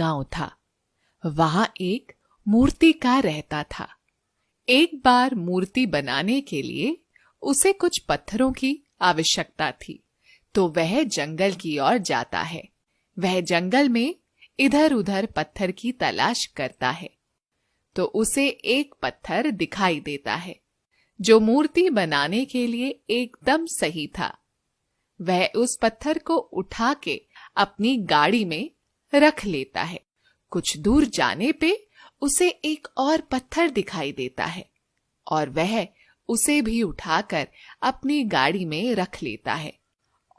गांव था। वहां एक मूर्तिकार रहता था। एक बार मूर्ति बनाने के लिए उसे कुछ पत्थरों की आवश्यकता थी, तो वह जंगल की ओर जाता है। वह जंगल में इधर उधर पत्थर की तलाश करता है, तो उसे एक पत्थर दिखाई देता है जो मूर्ति बनाने के लिए एकदम सही था। वह उस पत्थर को उठा के अपनी गाड़ी में रख लेता है। कुछ दूर जाने पे उसे एक और पत्थर दिखाई देता है और वह उसे भी उठाकर अपनी गाड़ी में रख लेता है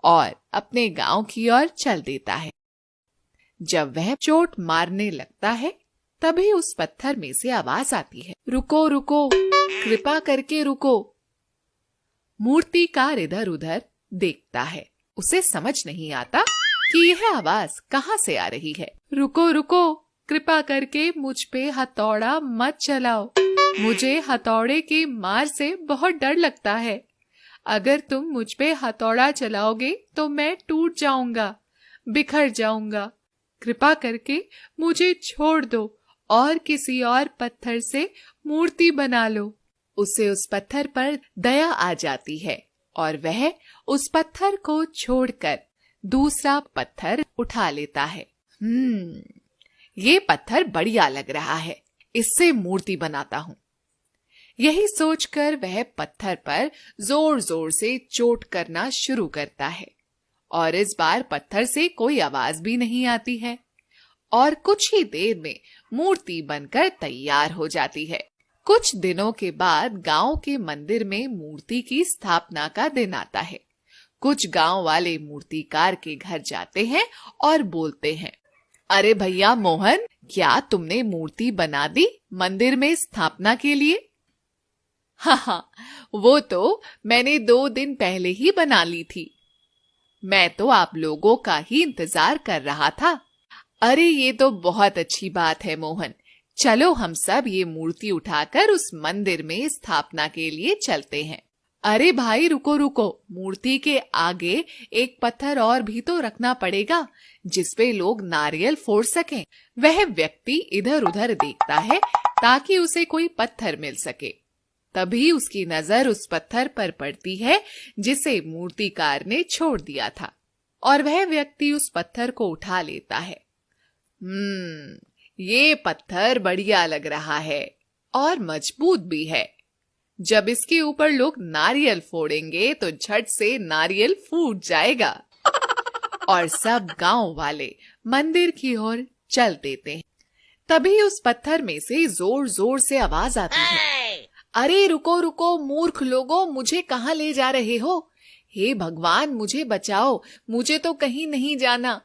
और अपने गांव की ओर चल देता है। जब वह चोट मारने लगता है, तभी उस पत्थर में से आवाज आती है, रुको रुको, कृपा करके रुको। मूर्तिकार इधर उधर देखता है। उसे समझ नहीं आता कि यह आवाज कहाँ से आ रही है। रुको रुको, कृपा करके मुझ पे हथौड़ा मत चलाओ। मुझे हथौड़े की मार से बहुत डर लगता है। अगर तुम मुझ पे हथौड़ा चलाओगे तो मैं टूट जाऊंगा, बिखर जाऊंगा। कृपा करके मुझे छोड़ दो और किसी और पत्थर से मूर्ति बना लो। उसे उस पत्थर पर दया आ जाती है और वह उस पत्थर को छोड़कर दूसरा पत्थर उठा लेता है। ये पत्थर बढ़िया लग रहा है, इससे मूर्ति बनाता हूँ। यही सोचकर वह पत्थर पर जोर जोर से चोट करना शुरू करता है और इस बार पत्थर से कोई आवाज भी नहीं आती है और कुछ ही देर में मूर्ति बनकर तैयार हो जाती है। कुछ दिनों के बाद गांव के मंदिर में मूर्ति की स्थापना का दिन आता है। कुछ गांव वाले मूर्तिकार के घर जाते हैं और बोलते हैं, अरे भैया मोहन, क्या तुमने मूर्ति बना दी मंदिर में स्थापना के लिए? हाँ, वो तो मैंने 2 दिन पहले ही बना ली थी। मैं तो आप लोगों का ही इंतजार कर रहा था। अरे ये तो बहुत अच्छी बात है मोहन, चलो हम सब ये मूर्ति उठाकर उस मंदिर में स्थापना के लिए चलते हैं। अरे भाई रुको रुको, मूर्ति के आगे एक पत्थर और भी तो रखना पड़ेगा जिसपे लोग नारियल फोड़ सकें। वह व्यक्ति इधर उधर देखता है ताकि उसे कोई पत्थर मिल सके। तभी उसकी नजर उस पत्थर पर पड़ती है जिसे मूर्तिकार ने छोड़ दिया था और वह व्यक्ति उस पत्थर को उठा लेता है। ये पत्थर बढ़िया लग रहा है और मजबूत भी है। जब इसके ऊपर लोग नारियल फोड़ेंगे तो झट से नारियल फूट जाएगा। और सब गांव वाले मंदिर की ओर चल देते हैं। तभी उस पत्थर में से जोर जोर से आवाज आती है, अरे रुको रुको मूर्ख लोगों, मुझे कहाँ ले जा रहे हो? हे भगवान मुझे बचाओ, मुझे तो कहीं नहीं जाना।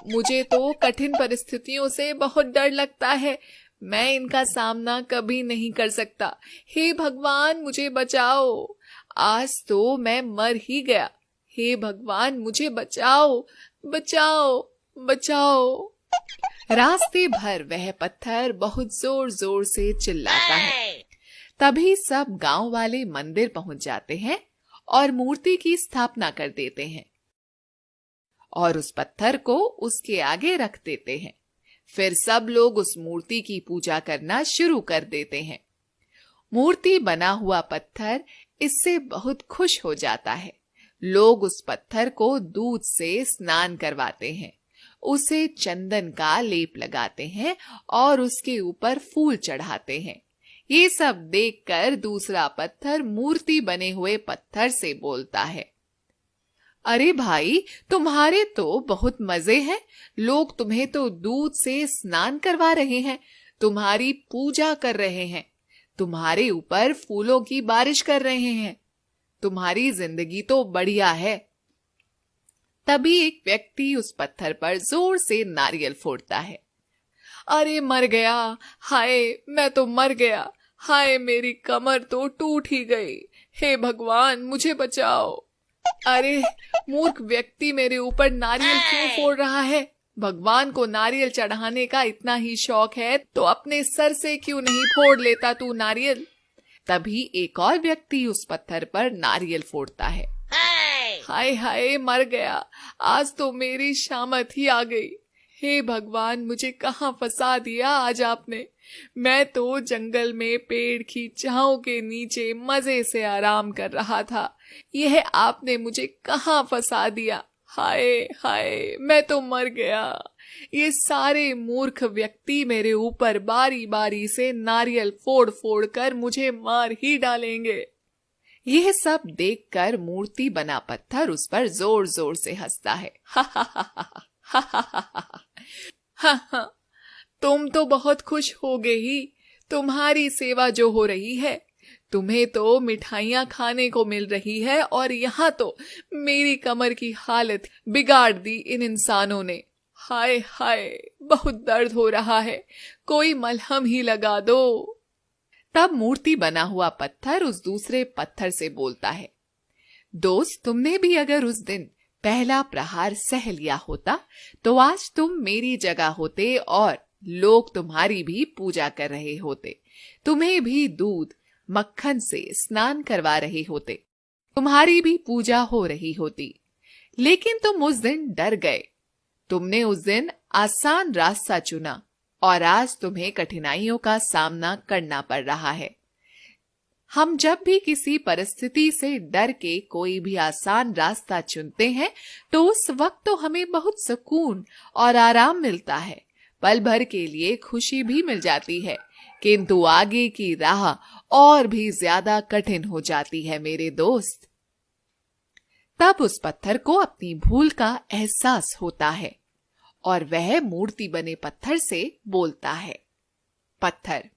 मुझे तो कठिन परिस्थितियों से बहुत डर लगता है, मैं इनका सामना कभी नहीं कर सकता। हे भगवान मुझे बचाओ, आज तो मैं मर ही गया। हे भगवान मुझे बचाओ, बचाओ, बचाओ। रास्ते भर वह पत्थर बहुत जोर जोर से चिल्लाता है। तभी सब गांव वाले मंदिर पहुंच जाते हैं और मूर्ति की स्थापना कर देते हैं और उस पत्थर को उसके आगे रख देते हैं। फिर सब लोग उस मूर्ति की पूजा करना शुरू कर देते हैं। मूर्ति बना हुआ पत्थर इससे बहुत खुश हो जाता है। लोग उस पत्थर को दूध से स्नान करवाते हैं, उसे चंदन का लेप लगाते हैं और उसके ऊपर फूल चढ़ाते हैं। ये सब देखकर दूसरा पत्थर मूर्ति बने हुए पत्थर से बोलता है, अरे भाई तुम्हारे तो बहुत मजे हैं, लोग तुम्हें तो दूध से स्नान करवा रहे हैं, तुम्हारी पूजा कर रहे हैं, तुम्हारे ऊपर फूलों की बारिश कर रहे हैं, तुम्हारी जिंदगी तो बढ़िया है। तभी एक व्यक्ति उस पत्थर पर जोर से नारियल फोड़ता है। अरे मर गया, हाय मैं तो मर गया, हाय मेरी कमर तो टूट ही गई, हे भगवान मुझे बचाओ। अरे मूर्ख व्यक्ति मेरे ऊपर नारियल क्यों फोड़ रहा है? भगवान को नारियल चढ़ाने का इतना ही शौक है तो अपने सर से क्यों नहीं फोड़ लेता तू नारियल? तभी एक और व्यक्ति उस पत्थर पर नारियल फोड़ता है। हाय हाय मर गया, आज तो मेरी शामत ही आ गई, हे भगवान, मुझे कहाँ फंसा दिया आज आपने। मैं तो जंगल में पेड़ की छांव के नीचे मजे से आराम कर रहा था। यह आपने मुझे कहाँ फंसा दिया। हाय हाय, मैं तो मर गया। ये सारे मूर्ख व्यक्ति मेरे ऊपर बारी बारी से नारियल फोड़ फोड़ कर मुझे मार ही डालेंगे। यह सब देखकर मूर्ति बना पत्थर उस पर जोर जोर से हंसता है। हा हा हा हा हा हा हा हा हा। तुम तो बहुत खुश होगे ही। तुम्हारी सेवा जो हो रही है, तुम्हें तो मिठाइयां खाने को मिल रही है, और यहाँ तो मेरी कमर की हालत बिगाड़ दी इन इंसानों ने। हाय हाय, बहुत दर्द हो रहा है, कोई मलहम ही लगा दो। तब मूर्ति बना हुआ पत्थर उस दूसरे पत्थर से बोलता है, दोस्त, तुमने भी अगर उस दिन पहला प्रहार सह लिया होता तो आज तुम मेरी जगह होते और लोग तुम्हारी भी पूजा कर रहे होते। तुम्हें भी दूध मक्खन से स्नान करवा रहे होते, तुम्हारी भी पूजा हो रही होती। लेकिन तुम उस दिन डर गए। तुमने उस दिन आसान रास्ता चुना और आज तुम्हें कठिनाइयों का सामना करना पड़ रहा है। हम जब भी किसी परिस्थिति से डर के कोई भी आसान रास्ता चुनते हैं तो उस वक्त तो हमें बहुत सुकून और आराम मिलता है, पल भर के लिए खुशी भी मिल जाती है, किंतु आगे की राह और भी ज्यादा कठिन हो जाती है मेरे दोस्त। तब उस पत्थर को अपनी भूल का एहसास होता है और वह मूर्ति बने पत्थर से बोलता है, पत्थर,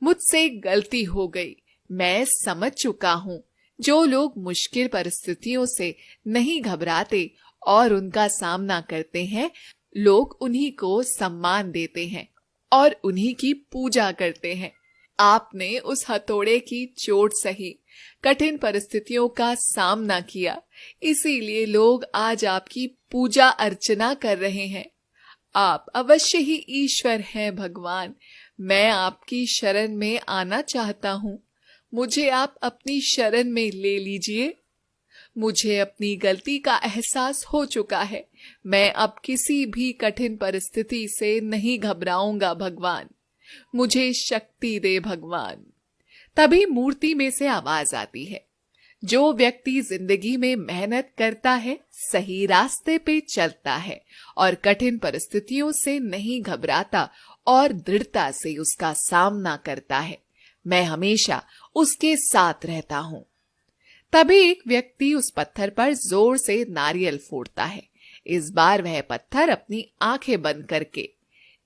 मुझसे गलती हो गई। मैं समझ चुका हूं, जो लोग मुश्किल परिस्थितियों से नहीं घबराते और उनका सामना करते हैं, लोग उन्हीं को सम्मान देते हैं और उन्हीं की पूजा करते हैं। आपने उस हथौड़े की चोट सही, कठिन परिस्थितियों का सामना किया, इसीलिए लोग आज आपकी पूजा अर्चना कर रहे हैं। आप अवश्य ही ईश्वर हैं भगवान। मैं आपकी शरण में आना चाहता हूं। मुझे आप अपनी शरण में ले लीजिए। मुझे अपनी गलती का एहसास हो चुका है। मैं अब किसी भी कठिन परिस्थिति से नहीं घबराऊंगा भगवान। मुझे शक्ति दे भगवान। तभी मूर्ति में से आवाज आती है, जो व्यक्ति जिंदगी में मेहनत करता है, सही रास्ते पे चलता है और कठिन परिस्थितियों से नहीं घबराता और दृढ़ता से उसका सामना करता है, मैं हमेशा उसके साथ रहता हूं। तभी एक व्यक्ति उस पत्थर पर जोर से नारियल फोड़ता है। इस बार वह पत्थर अपनी आंखें बंद करके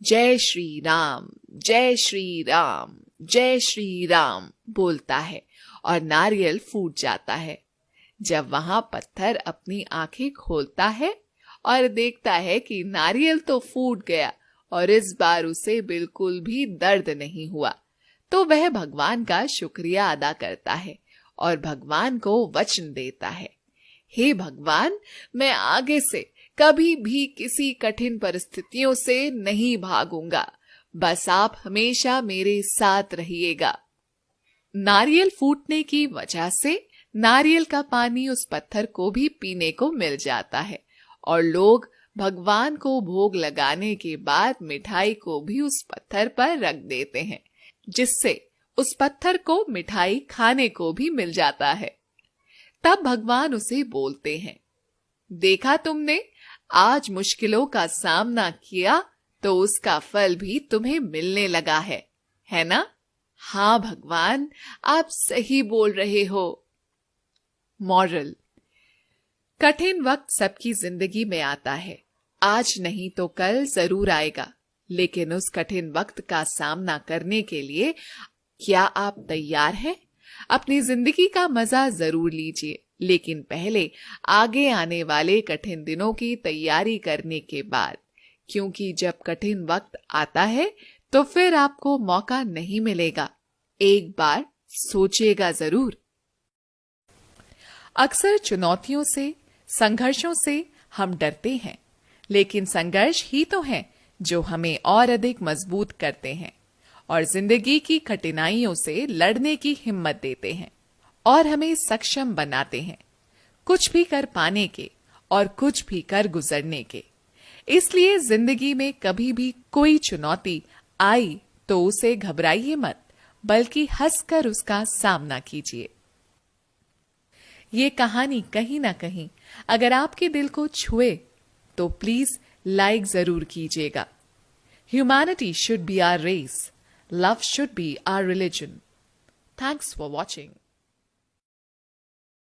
जय श्री राम, जय श्री राम, जय श्री राम बोलता है और नारियल फूट जाता है। जब वहां पत्थर अपनी आंखें खोलता है और देखता है कि नारियल तो फूट गया और इस बार उसे बिल्कुल भी दर्द नहीं हुआ, तो वह भगवान का शुक्रिया अदा करता है और भगवान को वचन देता है, हे भगवान, मैं आगे से कभी भी किसी कठिन परिस्थितियों से नहीं भागूंगा। बस आप हमेशा मेरे साथ रहिएगा। नारियल फूटने की वजह से नारियल का पानी उस पत्थर को भी पीने को मिल जाता है और लोग भगवान को भोग लगाने के बाद मिठाई को भी उस पत्थर पर रख देते हैं, जिससे उस पत्थर को मिठाई खाने को भी मिल जाता है। तब भगवान उसे बोलते हैं, देखा तुमने, आज मुश्किलों का सामना किया तो उसका फल भी तुम्हें मिलने लगा है ना? हाँ भगवान, आप सही बोल रहे हो। मॉरल: कठिन वक्त सबकी जिंदगी में आता है। आज नहीं तो कल जरूर आएगा, लेकिन उस कठिन वक्त का सामना करने के लिए क्या आप तैयार हैं? अपनी जिंदगी का मजा जरूर लीजिए, लेकिन पहले आगे आने वाले कठिन दिनों की तैयारी करने के बाद, क्योंकि जब कठिन वक्त आता है तो फिर आपको मौका नहीं मिलेगा। एक बार सोचिएगा जरूर। अक्सर चुनौतियों से, संघर्षों से हम डरते हैं, लेकिन संघर्ष ही तो हैं जो हमें और अधिक मजबूत करते हैं और जिंदगी की कठिनाइयों से लड़ने की हिम्मत देते हैं और हमें सक्षम बनाते हैं, कुछ भी कर पाने के और कुछ भी कर गुजरने के। इसलिए जिंदगी में कभी भी कोई चुनौती आई तो उसे घबराइए मत, बल्कि हंसकर उसका सामना कीजिए। ये कहानी कहीं ना कहीं अगर आपके दिल को छुए तो प्लीज लाइक जरूर कीजिएगा। Humanity should be our race, love should be our religion. Thanks for watching.